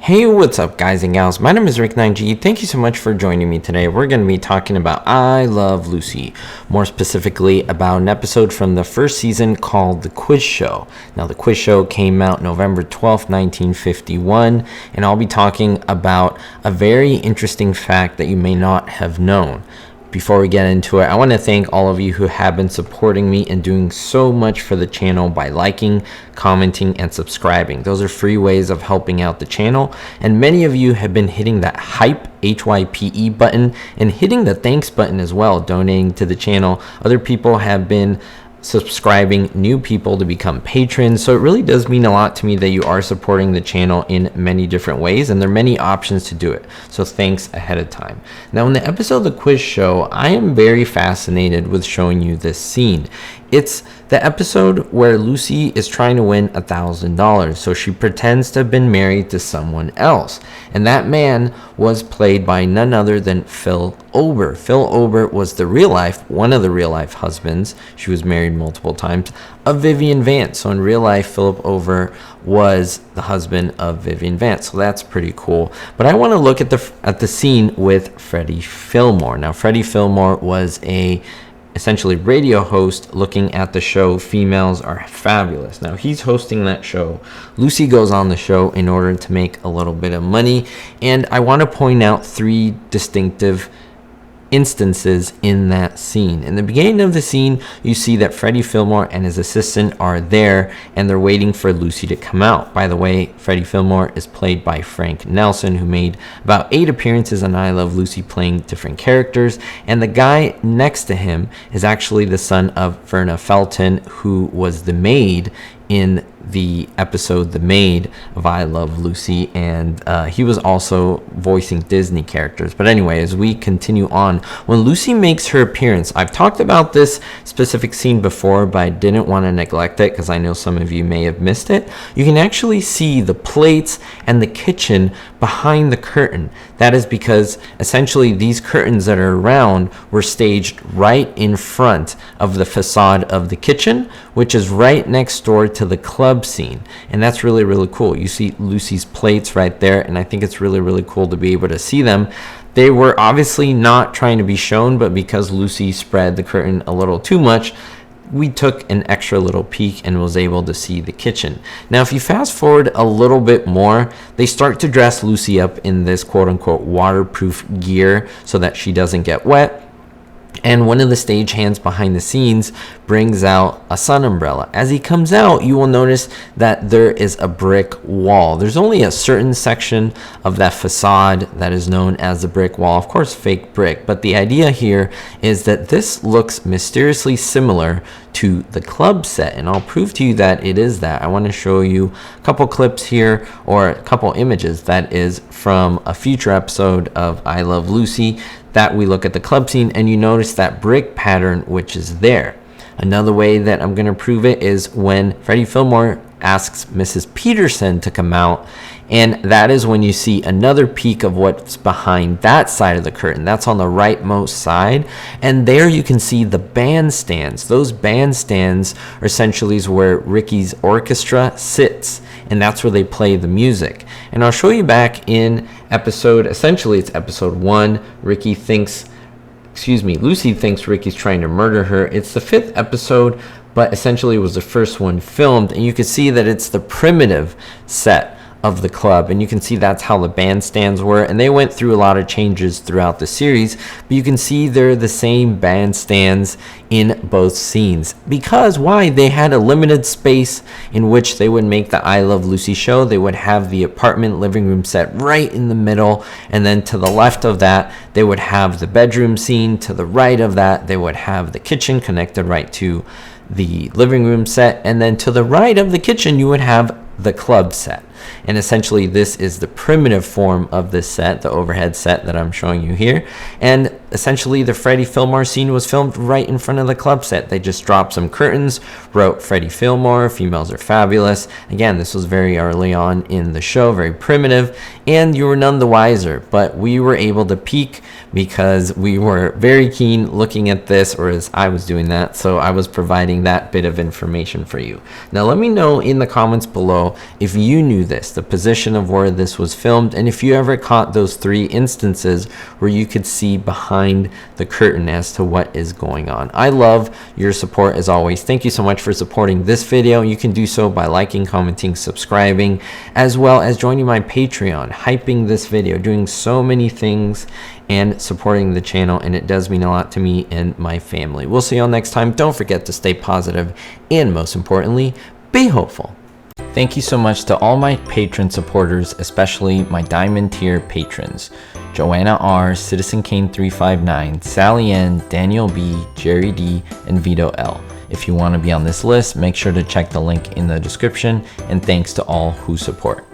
Hey, what's up guys and gals? My name is Rick9G. Thank you so much for joining me today. We're going to be talking about I Love Lucy, more specifically about an episode from the first season called The Quiz Show. Now, The Quiz Show came out November 12th, 1951, and I'll be talking about a very interesting fact that you may not have known. Before we get into it, I want to thank all of you who have been supporting me and doing so much for the channel by liking, commenting, and subscribing. Those are free ways of helping out the channel, and many of you have been hitting that hype HYPE button and hitting the thanks button as well, donating to the channel. Other people have been subscribing, new people to become patrons, so it really does mean a lot to me that you are supporting the channel in many different ways, and there are many options to do it, so thanks ahead of time. Now, in the episode of The Quiz Show, I am very fascinated with showing you this scene. It's the episode where Lucy is trying to win $1,000, so she pretends to have been married to someone else, and that man was played by none other than Phil Ober. Phil Ober was one of the real life husbands, she was married multiple times, of Vivian Vance. So in real life, Philip Ober was the husband of Vivian Vance, so that's pretty cool. But I want to look at the scene with Freddie Fillmore. Now, Freddie Fillmore was essentially radio host looking at the show Females Are Fabulous. Now, he's hosting that show. Lucy goes on the show in order to make a little bit of money, and I want to point out three distinctive instances in that scene. In the beginning of the scene, you see that Freddie Fillmore and his assistant are there, and they're waiting for Lucy to come out. By the way, Freddie Fillmore is played by Frank Nelson, who made about 8 appearances on I Love Lucy playing different characters, and the guy next to him is actually the son of Verna Felton, who was the maid in the episode The Maid of I Love Lucy, and he was also voicing Disney characters. But anyway, as we continue on, when Lucy makes her appearance, I've talked about this specific scene before, but I didn't want to neglect it because I know some of you may have missed it. You can actually see the plates and the kitchen behind the curtain. That is because essentially these curtains that are around were staged right in front of the facade of the kitchen, which is right next door to the club scene, and that's really, really cool. You see Lucy's plates right there, and I think it's really, really cool to be able to see them. They were obviously not trying to be shown, but because Lucy spread the curtain a little too much, we took an extra little peek and was able to see the kitchen. Now, if you fast forward a little bit more, they start to dress Lucy up in this quote-unquote waterproof gear so that she doesn't get wet. And one of the stagehands behind the scenes brings out a sun umbrella. As he comes out, you will notice that there is a brick wall. There's only a certain section of that facade that is known as the brick wall. Of course, fake brick. But the idea here is that this looks mysteriously similar to the club set, and I'll prove to you that it is that. I want to show you a couple clips here, or a couple images that is from a future episode of I Love Lucy, that we look at the club scene and you notice that brick pattern which is there. Another way that I'm going to prove it is when Freddie Fillmore asks Mrs. Peterson to come out, and that is when you see another peek of what's behind that side of the curtain. That's on the rightmost side, and there you can see the bandstands. Those bandstands are essentially where Ricky's orchestra sits, and that's where they play the music. And I'll show you back in essentially it's episode 1, Lucy thinks Ricky's trying to murder her. It's the 5th episode, but essentially it was the first one filmed, and you can see that it's the primitive set of the club, and you can see that's how the bandstands were, and they went through a lot of changes throughout the series, but you can see they're the same bandstands in both scenes. Because why? They had a limited space in which they would make the I Love Lucy show. They would have the apartment living room set right in the middle, and then to the left of that they would have the bedroom scene. To the right of that they would have the kitchen connected right to the living room set, and then to the right of the kitchen you would have the club set. And essentially this is the primitive form of this set, the overhead set that I'm showing you here. And essentially the Freddie Fillmore scene was filmed right in front of the club set. They just dropped some curtains, wrote Freddie Fillmore, females are fabulous. Again, this was very early on in the show, very primitive, and you were none the wiser. But we were able to peek because we were very keen looking at this, or as I was doing that, so I was providing that bit of information for you. Now let me know in the comments below if you knew this, the position of where this was filmed, and if you ever caught those 3 instances where you could see behind the curtain as to what is going on. I love your support as always. Thank you so much for supporting this video. You can do so by liking, commenting, subscribing, as well as joining my Patreon, hyping this video, doing so many things and supporting the channel, and it does mean a lot to me and my family. We'll see you all next time. Don't forget to stay positive and most importantly, be hopeful. Thank you so much to all my patron supporters, especially my diamond tier patrons: Joanna R, Citizen Kane 359, Sally N, Daniel B, Jerry D, and Vito L. If you want to be on this list, make sure to check the link in the description, and thanks to all who support.